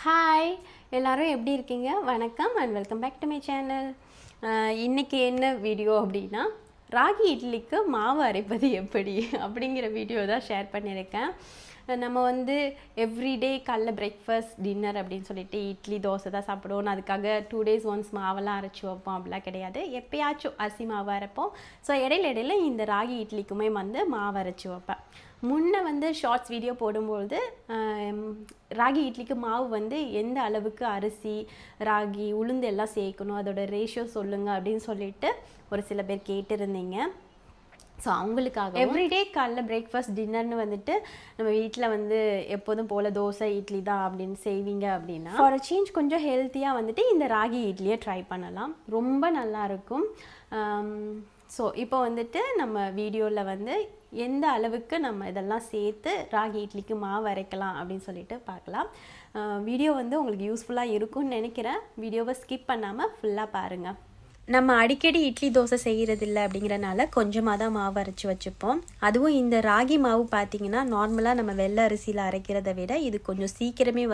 Hi எல்லாரும் எப்படி இருக்கீங்க? வணக்கம் and welcome back to my channel. இன்றைக்கி என்ன வீடியோ அப்படின்னா, ராகி இட்லிக்கு மாவு அரைப்பது எப்படி அப்படிங்கிற வீடியோ தான் ஷேர் பண்ணியிருக்கேன். நம்ம எவ்ரிடே காலைல பிரேக்ஃபாஸ்ட் டின்னர் அப்படின்னு சொல்லிட்டு இட்லி தோசை தான் சாப்பிடுவோம். அதுக்காக 2 days ஒன்ஸ் மாவெல்லாம் அரைச்சி வைப்போம் அப்படிலாம் கிடையாது. எப்போயாச்சும் அரிசி மாவு அரைப்போம். ஸோ இடையில இந்த ராகி இட்லிக்குமே மாவு அரைச்சி வைப்பேன். முன்ன ஷார்ட்ஸ் வீடியோ போடும்பொழுது ராகி இட்லிக்கு மாவு எந்த அளவுக்கு அரிசி ராகி உளுந்து எல்லாம் சேர்க்கணும், அதோட ரேஷியோ சொல்லுங்கள் அப்படின்னு சொல்லிட்டு ஒரு சில பேர் கேட்டிருந்தீங்க. ஸோ அவங்களுக்காக எவ்ரிடே காலைல பிரேக்ஃபாஸ்ட் டின்னர்னு நம்ம வீட்டில் எப்போதும் போல் தோசை இட்லி தான் அப்படின்னு செய்வீங்க அப்படின்னா ஃபார் அ சேஞ்ச் கொஞ்சம் ஹெல்த்தியாக இந்த ராகி இட்லியை ட்ரை பண்ணலாம். ரொம்ப நல்லாயிருக்கும். ஸோ இப்போ நம்ம வீடியோவில் எந்த அளவுக்கு நம்ம இதெல்லாம் சேர்த்து ராகி இட்லிக்கு மாவு அரைக்கலாம் அப்படின்னு சொல்லிட்டு பார்க்கலாம். வீடியோ உங்களுக்கு யூஸ்ஃபுல்லாக இருக்கும்னு நினைக்கிறேன். வீடியோவை ஸ்கிப் பண்ணாமல் ஃபுல்லாக பாருங்கள். நம்ம அடிக்கடி இட்லி தோசை செய்கிறதில்ல அப்படிங்கிறனால கொஞ்சமாக தான் மாவு அரைச்சி வச்சுப்போம். அதுவும் இந்த ராகி மாவு பார்த்திங்கன்னா நார்மலாக நம்ம வெள்ளை அரிசியில் அரைக்கிறத விட இது கொஞ்சம் சீக்கிரமே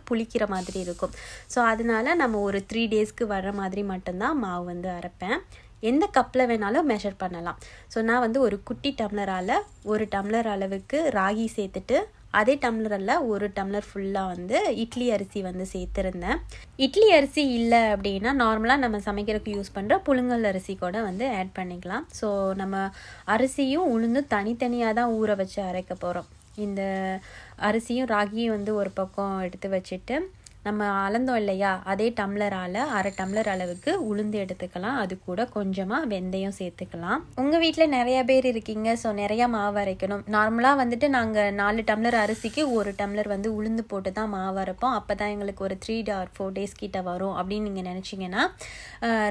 புளிக்கிற மாதிரி இருக்கும். ஸோ அதனால நம்ம ஒரு 3 daysக்கு வர்ற மாதிரி மட்டும்தான் மாவு அரைப்பேன். எந்த கப்பில் வேணாலும் மெஷர் பண்ணலாம். ஸோ நான் ஒரு குட்டி டம்ளரால் 1 டம்ளர் அளவுக்கு ராகி சேர்த்துட்டு அதே டம்ளரில் 1 டம்ளர் ஃபுல்லாக இட்லி அரிசி சேர்த்துருந்தேன். இட்லி அரிசி இல்லை அப்படின்னா நார்மலாக நம்ம சமைக்கிறதுக்கு யூஸ் பண்ணுற புழுங்கல் அரிசி கூட ஆட் பண்ணிக்கலாம். ஸோ நம்ம அரிசியும் உளுந்தும் தனித்தனியாக தான் ஊற வச்சு அரைக்க போகிறோம். இந்த அரிசியும் ராகியும் ஒரு பக்கம் எடுத்து வச்சுட்டு நம்ம அளந்தோம் இல்லையா, அதே டம்ளரால் 1/2 டம்ளர் அளவுக்கு உளுந்து எடுத்துக்கலாம். அது கூட கொஞ்சமாக வெந்தயம் சேர்த்துக்கலாம். உங்கள் வீட்டில் நிறையா பேர் இருக்கீங்க, ஸோ நிறையா மாவு அரைக்கணும். நார்மலாக நாங்கள் 4 டம்ளர் அரிசிக்கு 1 டம்ளர் உளுந்து போட்டு தான் மாவு அரைப்போம். அப்போ தான் எங்களுக்கு ஒரு 3 or 4 days கிட்ட வரும் அப்படின்னு நீங்கள் நினச்சிங்கன்னா,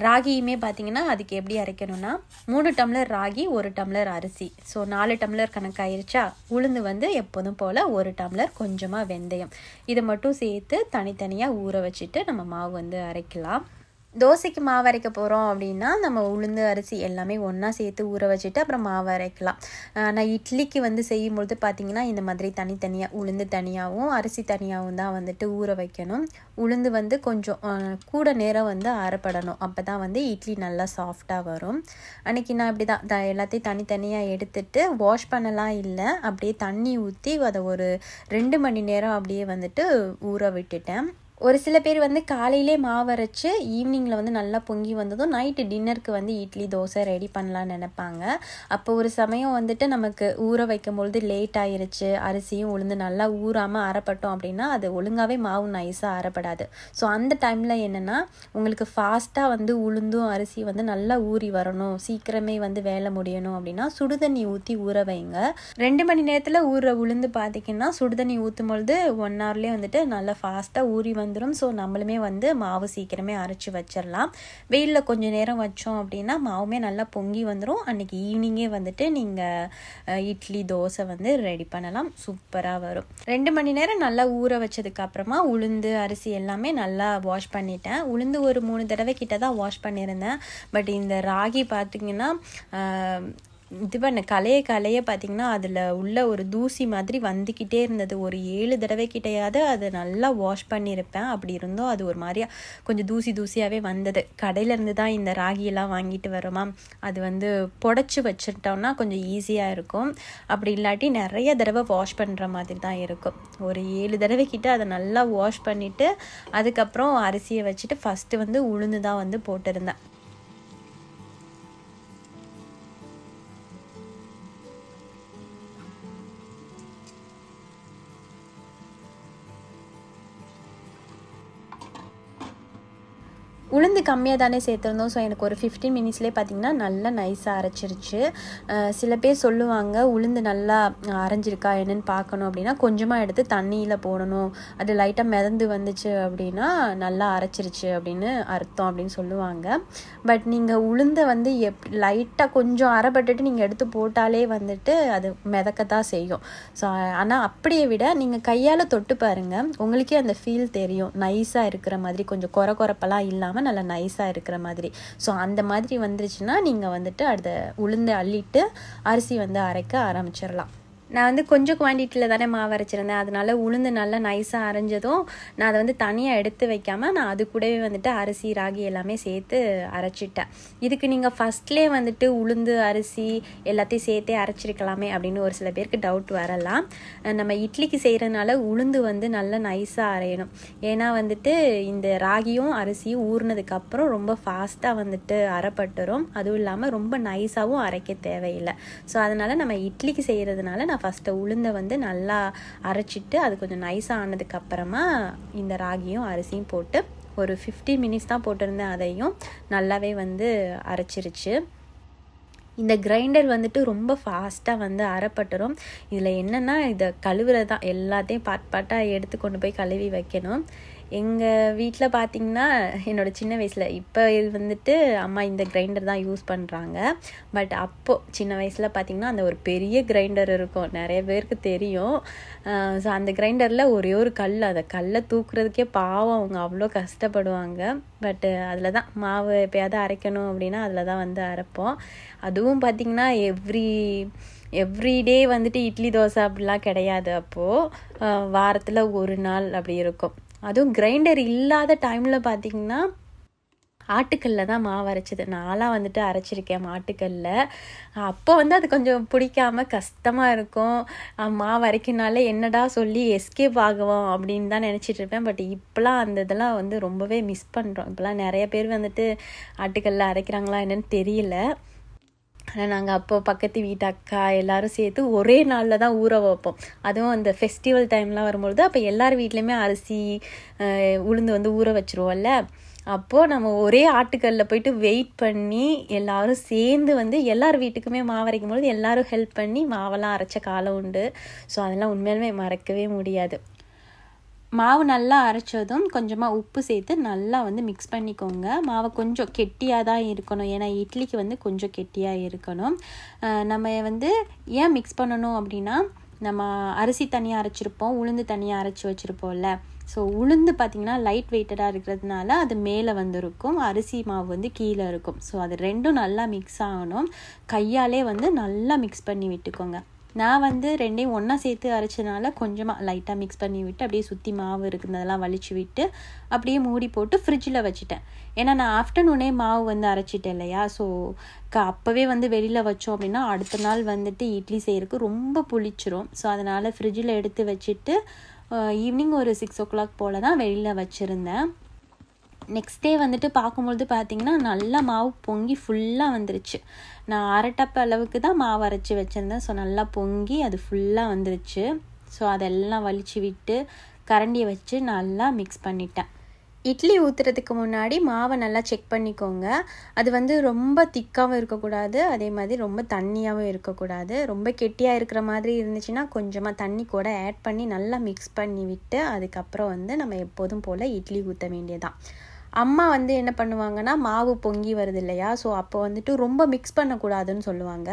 ராகியுமே பார்த்தீங்கன்னா அதுக்கு எப்படி அரைக்கணும்னா 3 டம்ளர் ராகி 1 டம்ளர் அரிசி, ஸோ 4 டம்ளர் கணக்காயிருச்சா. உளுந்து எப்போதும் போல் 1 டம்ளர் கொஞ்சமாக வெந்தயம், இதை மட்டும் சேர்த்து தனியாக ஊற வச்சுட்டு நம்ம மாவு அரைக்கலாம். தோசைக்கு மாவு அரைக்க போகிறோம் அப்படின்னா நம்ம உளுந்து அரிசி எல்லாமே ஒன்றா சேர்த்து ஊற வச்சுட்டு அப்புறம் மாவு அரைக்கலாம். நான் இட்லிக்கு செய்யும்பொழுது பார்த்திங்கன்னா இந்த மாதிரி தனித்தனியாக உளுந்து தனியாகவும் அரிசி தனியாகவும் தான் ஊற வைக்கணும். உளுந்து கொஞ்சம் கூட நேரம் அரைப்படணும். அப்போ தான் இட்லி நல்லா சாஃப்டாக வரும். அன்றைக்கி நான் இப்படி தான் எல்லாத்தையும் தனித்தனியாக எடுத்துட்டு வாஷ் பண்ணலாம் இல்லை, அப்படியே தண்ணி ஊற்றி அதை ஒரு 2 மணி நேரம் அப்படியே ஊற விட்டுட்டேன். ஒரு சில பேர் காலையிலே மாவு அரைச்சி ஈவினிங்கில் நல்லா பொங்கி வந்ததும் நைட்டு டின்னருக்கு இட்லி தோசை ரெடி பண்ணலான்னு நினைப்பாங்க. அப்போ ஒரு சமயம் நமக்கு ஊற வைக்கும்பொழுது லேட் ஆயிருச்சு, அரிசியும் உளுந்து நல்லா ஊறாமல் அரைப்பட்டோம் அப்படின்னா அது ஒழுங்காகவே மாவு நைஸாக அரைப்படாது. ஸோ அந்த டைமில் என்னென்னா உங்களுக்கு ஃபாஸ்ட்டாக உளுந்தும் அரிசி நல்லா ஊறி வரணும், சீக்கிரமே வேலை முடியணும் அப்படின்னா சுடுதண்ணி ஊற்றி ஊற வைங்க. 2 மணி நேரத்தில் ஊற உளுந்து பார்த்திங்கன்னா சுடுதண்ணி ஊற்றும் பொழுது 1 hourலேயே நல்லா ஃபாஸ்ட்டாக ஊறி வந்துடும். ஸோ நம்மளுமே மாவு சீக்கிரமே அரைச்சி வச்சிடலாம். வெயிலில் கொஞ்சம் நேரம் வச்சோம் அப்படின்னா மாவுமே நல்லா பொங்கி வந்துடும். அன்றைக்கி ஈவினிங்கே நீங்கள் இட்லி தோசை ரெடி பண்ணலாம். சூப்பராக வரும். 2 மணி நேரம் நல்லா ஊற வச்சதுக்கு அப்புறமா உளுந்து அரிசி எல்லாமே நல்லா வாஷ் பண்ணிட்டேன். உளுந்து ஒரு 3 தடவை கிட்ட தான் வாஷ் பண்ணியிருந்தேன். பட் இந்த ராகி பார்த்திங்கன்னா கலைய பார்த்திங்கன்னா அதில் உள்ள ஒரு தூசி மாதிரி வந்துக்கிட்டே இருந்தது. ஒரு 7 தடவை கிட்டையாவது அதை நல்லா வாஷ் பண்ணியிருப்பேன். அப்படி இருந்தும் அது ஒரு மாதிரியா கொஞ்சம் தூசியாகவே வந்தது. கடையிலேருந்து தான் இந்த ராகியெல்லாம் வாங்கிட்டு வரோமா, அது புடச்சி வச்சுட்டோம்னா கொஞ்சம் ஈஸியாக இருக்கும். அப்படி இல்லாட்டி நிறைய தடவை வாஷ் பண்ணுற மாதிரி தான் இருக்கும். ஒரு 7 தடவை கிட்ட அதை நல்லா வாஷ் பண்ணிவிட்டு அதுக்கப்புறம் அரிசியை வச்சுட்டு ஃபஸ்ட்டு உளுந்து தான் போட்டிருந்தேன். உளுந்து கம்மியாக தானே சேர்த்துருந்தோம். ஸோ எனக்கு ஒரு 15 minutesலேயே பார்த்திங்கன்னா நல்லா நைஸாக அரைச்சிருச்சு. சில பேர் சொல்லுவாங்க உளுந்து நல்லா அரைஞ்சிருக்கா என்னென்னு பார்க்கணும் அப்படின்னா கொஞ்சமாக எடுத்து தண்ணியில் போடணும், அது லைட்டாக மிதந்து வந்துச்சு அப்படின்னா நல்லா அரைச்சிருச்சு அப்படின்னு அர்த்தம் அப்படின்னு சொல்லுவாங்க. பட் நீங்கள் உளுந்தை லைட்டாக கொஞ்சம் அரைப்பட்டுட்டு நீங்கள் எடுத்து போட்டாலே அது மிதக்கத்தான் செய்யும். ஸோ ஆனால் அப்படியே விட நீங்கள் கையால் தொட்டு பாருங்கள், உங்களுக்கே அந்த ஃபீல் தெரியும். நைஸாக இருக்கிற மாதிரி, கொஞ்சம் கொரப்பெல்லாம் இல்லாமல் நல்லா நைஸாக இருக்கிற மாதிரி. ஸோ அந்த மாதிரி வந்துருச்சுன்னா நீங்கள் அடுத்த உளுந்தை அள்ளிட்டு அரிசி அரைக்க ஆரம்பிச்சிடலாம். நான் வந்து கொஞ்சம் குவான்டிட்டியில் தானே மாவு அரைச்சிருந்தேன், அதனால உளுந்து நல்லா நைஸாக அரைஞ்சதும் நான் அதை வந்து தனியாக எடுத்து வைக்காமல் நான் அது கூடவே வந்துட்டு அரிசி ராகி எல்லாமே சேர்த்து அரைச்சிட்டேன். இதுக்கு நீங்கள் ஃபஸ்ட்லேயே வந்துட்டு உளுந்து அரிசி எல்லாத்தையும் சேர்த்தே அரைச்சிருக்கலாமே அப்படின்னு ஒரு சில பேருக்கு டவுட் வரலாம். நம்ம இட்லிக்கு செய்கிறதுனால உளுந்து வந்து நல்லா நைஸாக அரையணும். ஏன்னா வந்துட்டு இந்த ராகியும் அரிசியும் ஊறினதுக்கப்புறம் ரொம்ப ஃபாஸ்ட்டாக வந்துட்டு அரைப்பட்டுரும். அதுவும் இல்லாமல் ரொம்ப நைஸாகவும் அரைக்க தேவையில்லை. ஸோ அதனால் நம்ம இட்லிக்கு செய்கிறதுனால நான் ஃபஸ்ட்டு உளுந்தை வந்து நல்லா அரைச்சிட்டு அது கொஞ்சம் நைஸாக ஆனதுக்கப்புறமா இந்த ராகியும் அரிசியும் போட்டு ஒரு 15 மினிட்ஸ் தான் போட்டிருந்தேன். அதையும் நல்லாவே வந்து அரைச்சிருச்சு. இந்த கிரைண்டர் வந்துட்டு ரொம்ப ஃபாஸ்ட்டாக வந்து அரைப்பட்டுரும். இதில் என்னென்னா இதை கழுவுறது தான், எல்லாத்தையும் பாட்டாக எடுத்து கொண்டு போய் கழுவி வைக்கணும். எங்கள் வீட்டில் பார்த்திங்கன்னா என்னோடய சின்ன வயசில், இப்போ இது வந்துட்டு அம்மா இந்த கிரைண்டர் தான் யூஸ் பண்ணுறாங்க. பட் அப்போது சின்ன வயசில் பார்த்திங்கன்னா அந்த ஒரு பெரிய கிரைண்டர் இருக்கும், நிறைய பேருக்கு தெரியும். ஸோ அந்த கிரைண்டரில் ஒரே ஒரு அந்த கல்லை தூக்குறதுக்கே பாவம் அவங்க அவ்வளோ கஷ்டப்படுவாங்க. பட்டு அதில் தான் மாவு எப்போயாவது அரைக்கணும் அப்படின்னா அதில் தான் வந்து அரைப்போம். அதுவும் பார்த்திங்கன்னா எவ்ரிடே வந்துட்டு இட்லி தோசை அப்படிலாம் கிடையாது. அப்போது வாரத்தில் ஒரு நாள் அப்படி இருக்கும். அதுவும் கிரைண்டர் இல்லாத டைமில் பார்த்திங்கன்னா ஆட்டுக்கல்ல தான் மாவு அரைச்சது. நான்லாம் வந்துட்டு அரைச்சிருக்கேன் மாட்டுக்கல்ல. அப்போ வந்து அது கொஞ்சம் பிடிக்காம கஷ்டமாக இருக்கும். மாவு அரைக்கினாலே என்னடா சொல்லி எஸ்கேப் ஆகுவோம் அப்படின்னு தான் நினச்சிட்டு இருப்பேன். பட் இப்போலாம் அந்த இதெல்லாம் வந்து ரொம்பவே மிஸ் பண்ணுறோம். இப்போலாம் நிறைய பேர் வந்துட்டு ஆட்டுக்கல்ல அரைக்கிறாங்களா என்னன்னு தெரியல. ஆனால் நாங்கள் அப்போ பக்கத்து வீட்டு அக்கா எல்லோரும் சேர்த்து ஒரே நாளில் தான் ஊற வைப்போம். அதுவும் அந்த ஃபெஸ்டிவல் டைம்லாம் வரும்பொழுது அப்போ எல்லார் வீட்லேயுமே அரிசி உளுந்து வந்து ஊற வச்சுருவோம்ல. அப்போது நம்ம ஒரே ஆட்டுக்கல்ல போயிட்டு வெயிட் பண்ணி எல்லோரும் சேர்ந்து வந்து எல்லார் வீட்டுக்குமே மாவு அரைக்கும் பொழுது எல்லோரும் ஹெல்ப் பண்ணி மாவெல்லாம் அரைச்ச காலம் உண்டு. ஸோ அதெல்லாம் உண்மையிலுமே மறக்கவே முடியாது. மாவு நல்லா அரைச்சதும் கொஞ்சமாக உப்பு சேர்த்து நல்லா வந்து மிக்ஸ் பண்ணிக்கோங்க. மாவை கொஞ்சம் கெட்டியாக தான் இருக்கணும், ஏன்னா இட்லிக்கு வந்து கொஞ்சம் கெட்டியாக இருக்கணும். நம்ம வந்து ஏன் மிக்ஸ் பண்ணணும் அப்படின்னா, நம்ம அரிசி தனியாக அரைச்சிருப்போம், உளுந்து தனியாக அரைச்சி வச்சுருப்போம்ல. ஸோ உளுந்து பார்த்திங்கன்னா லைட் வெயிட்டடாக இருக்கிறதுனால அது மேலே வந்துருக்கும், அரிசி மாவு வந்து கீழே இருக்கும். ஸோ அது ரெண்டும் நல்லா மிக்ஸ் ஆகணும். கையாலே வந்து நல்லா மிக்ஸ் பண்ணி விட்டுக்கோங்க. நான் வந்து ரெண்டையும் ஒன்றா சேர்த்து அரைச்சனால கொஞ்சமாக லைட்டாக மிக்ஸ் பண்ணி விட்டு அப்படியே சுற்றி மாவு இருக்குதுன்னதெல்லாம் வலிச்சு விட்டு அப்படியே மூடி போட்டு ஃப்ரிட்ஜில் வச்சுட்டேன். ஏன்னா நான் ஆஃப்டர்நூனே மாவு வந்து அரைச்சிட்டேன் இல்லையா. ஸோ அப்போவே வந்து வெளியில் வச்சோம் அப்படின்னா அடுத்த நாள் வந்துட்டு இட்லி செய்கிறதுக்கு ரொம்ப புளிச்சிரும். ஸோ அதனால் ஃப்ரிட்ஜில் எடுத்து வச்சுட்டு ஈவினிங் ஒரு 6 o'clock போல் தான் வெளியில் வச்சுருந்தேன். நெக்ஸ்ட் டே வந்துட்டு பார்க்கும்பொழுது பார்த்திங்கன்னா நல்லா மாவு பொங்கி ஃபுல்லாக வந்துருச்சு. நான் 1/2 டப் அளவுக்கு தான் மாவு அரைச்சி வச்சுருந்தேன். ஸோ நல்லா பொங்கி அது ஃபுல்லாக வந்துருச்சு. ஸோ அதெல்லாம் வலிச்சு விட்டு கரண்டியை வச்சு நல்லா மிக்ஸ் பண்ணிட்டேன். இட்லி ஊற்றுறதுக்கு முன்னாடி மாவை நல்லா செக் பண்ணிக்கோங்க. அது வந்து ரொம்ப திக்காகவும் இருக்கக்கூடாது, அதே மாதிரி ரொம்ப தண்ணியாகவும் இருக்கக்கூடாது. ரொம்ப கெட்டியாக இருக்கிற மாதிரி இருந்துச்சுன்னா கொஞ்சமாக தண்ணி கூட ஆட் பண்ணி நல்லா மிக்ஸ் பண்ணி விட்டு அதுக்கப்புறம் வந்து நம்ம எப்போதும் போல் இட்லி ஊற்ற வேண்டியதான். அம்மா வந்து என்ன பண்ணுவாங்கன்னா, மாவு பொங்கி வருது இல்லையா, ஸோ அப்போ வந்துட்டு ரொம்ப மிக்ஸ் பண்ணக்கூடாதுன்னு சொல்லுவாங்க.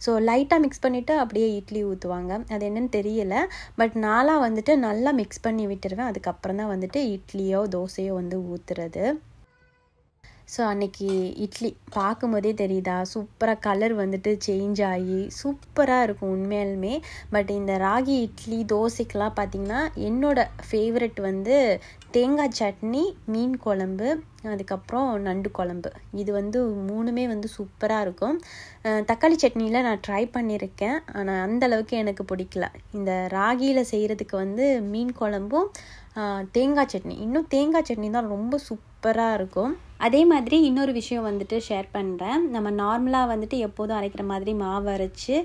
ஸோ லைட்டாக மிக்ஸ் பண்ணிவிட்டு அப்படியே இட்லி ஊற்றுவாங்க. அது என்னன்னு தெரியல. பட் நான்லாம் வந்துட்டு நல்லா மிக்ஸ் பண்ணி விட்டுருவேன். அதுக்கப்புறம் தான் வந்துட்டு இட்லியோ தோசையோ வந்து ஊற்றுறது. ஸோ அன்றைக்கி இட்லி பார்க்கும்போதே தெரியுதா, சூப்பராக கலர் வந்துட்டு சேஞ்ச் ஆகி சூப்பராக இருக்கும் உண்மையாலுமே. பட் இந்த ராகி இட்லி தோசைக்கெலாம் பார்த்திங்கன்னா என்னோடய ஃபேவரெட் வந்து தேங்காய் சட்னி, மீன் குழம்பு, அதுக்கப்புறம் நண்டு குழம்பு. இது வந்து 3மே வந்து சூப்பராக இருக்கும். தக்காளி சட்னியில் நான் ட்ரை பண்ணியிருக்கேன், ஆனால் அந்தளவுக்கு எனக்கு பிடிக்கல. இந்த ராகியில் செய்கிறதுக்கு வந்து மீன் குழம்பும் தேங்காய் சட்னி, இன்னும் தேங்காய் சட்னி தான் ரொம்ப சூப்பராக இருக்கும். அதே மாதிரி இன்னொரு விஷயம் வந்துட்டு ஷேர் பண்ணுறேன். நம்ம நார்மலாக வந்துட்டு எப்போதும் அரைக்கிற மாதிரி மாவு அரைச்சி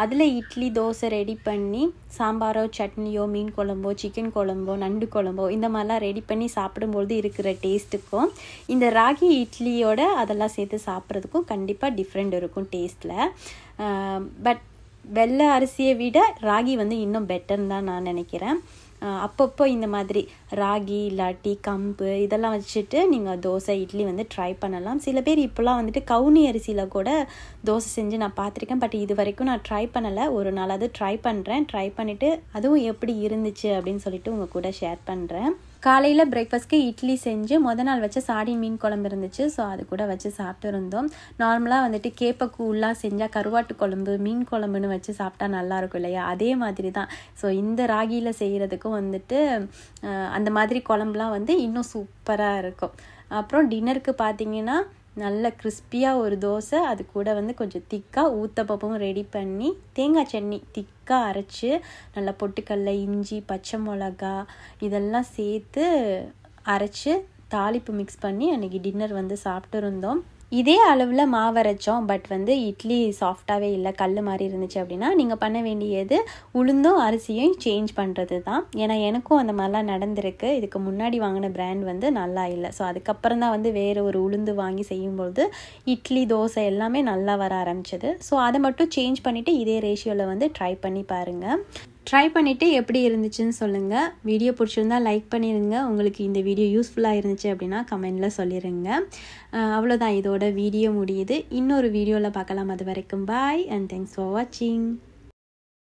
அதில் இட்லி தோசை ரெடி பண்ணி சாம்பாரோ சட்னியோ மீன் குழம்போ சிக்கன் குழம்போ நண்டு குழம்போ இந்த மாதிரிலாம் ரெடி பண்ணி சாப்பிடும்போது இருக்கிற டேஸ்ட்டுக்கும் இந்த ராகி இட்லியோட அதெல்லாம் சேர்த்து சாப்பிட்றதுக்கும் கண்டிப்பாக டிஃப்ரெண்ட் இருக்கும் டேஸ்ட்டில். பட் வெள்ளை அரிசியை விட ராகி வந்து இன்னும் பெட்டர்னு தான் நான் நினைக்கிறேன். அப்பப்போ இந்த மாதிரி ராகி இல்லாட்டி கம்பு இதெல்லாம் வச்சுட்டு நீங்கள் தோசை இட்லி வந்து ட்ரை பண்ணலாம். சில பேர் இப்போலாம் வந்துட்டு கவுனி அரிசியில் கூட தோசை செஞ்சு நான் பார்த்துருக்கேன். பட் இது வரைக்கும் நான் ட்ரை பண்ணலை. ஒரு நாளாவது ட்ரை பண்ணுறேன். ட்ரை பண்ணிவிட்டு அதுவும் எப்படி இருந்துச்சு அப்படின்னு சொல்லிட்டு உங்கள் கூட ஷேர் பண்ணுறேன். காலையில் பிரேக்ஃபாஸ்ட்க்கு இட்லி செஞ்சு நாள் வச்ச சாடி மீன் குழம்பு இருந்துச்சு. ஸோ அது கூட வச்சு சாப்பிட்டு இருந்தோம். நார்மலாக வந்துட்டு கேப்பக்கூழ்லாம் செஞ்சால் கருவாட்டு குழம்பு மீன் குழம்புன்னு வச்சு சாப்பிட்டா நல்லாயிருக்கும் இல்லையா, அதே மாதிரி தான். ஸோ இந்த ராகியில் செய்கிறதுக்கும் வந்துட்டு அந்த மாதிரி குழம்புலாம் வந்து இன்னும் சூப்பராக இருக்கும். அப்புறம் டின்னருக்கு பார்த்தீங்கன்னா நல்ல கிறிஸ்பியாக ஒரு தோசை, அது கூட வந்து கொஞ்சம் திக்காக ஊத்தப்பமும் ரெடி பண்ணி தேங்காய் சட்னி திக்காக அரைச்சி நல்லா பொட்டுக்கடலை இஞ்சி பச்சை மிளகா இதெல்லாம் சேர்த்து அரைச்சி தாளிப்பு மிக்ஸ் பண்ணி அன்றைக்கி டின்னர் வந்து சாப்பிட்டு இருந்தோம். இதே அளவில் மாவு அரைச்சோம். பட் வந்து இட்லி சாஃப்டாகவே இல்லை, கல் மாதிரி இருந்துச்சு அப்படின்னா நீங்கள் பண்ண வேண்டியது உளுந்தும் அரிசியும் சேஞ்ச் பண்ணுறது தான். ஏன்னா எனக்கும் அந்த மாதிரிலாம் நடந்திருக்கு. இதுக்கு முன்னாடி வாங்கின பிராண்ட் வந்து நல்லா இல்லை. ஸோ அதுக்கப்புறம் தான் வந்து வேறு ஒரு உளுந்து வாங்கி செய்யும்பொழுது இட்லி தோசை எல்லாமே நல்லா வர ஆரம்பிச்சது. ஸோ அதை மட்டும் சேஞ்ச் பண்ணிவிட்டு இதே ரேஷியோவில் வந்து ட்ரை பண்ணி பாருங்கள். ட்ரை பண்ணிவிட்டு எப்படி இருந்துச்சுன்னு சொல்லுங்கள். வீடியோ பிடிச்சிருந்தா லைக் பண்ணிடுங்க. உங்களுக்கு இந்த வீடியோ யூஸ்ஃபுல்லாக இருந்துச்சு அப்படின்னா கமெண்டில் சொல்லிடுங்க. அவ்வளோதான், இதோட வீடியோ முடியுது. இன்னொரு வீடியோவில் பார்க்கலாம். அது வரைக்கும் பாய் அண்ட் தேங்க்ஸ் ஃபார் வாட்சிங்.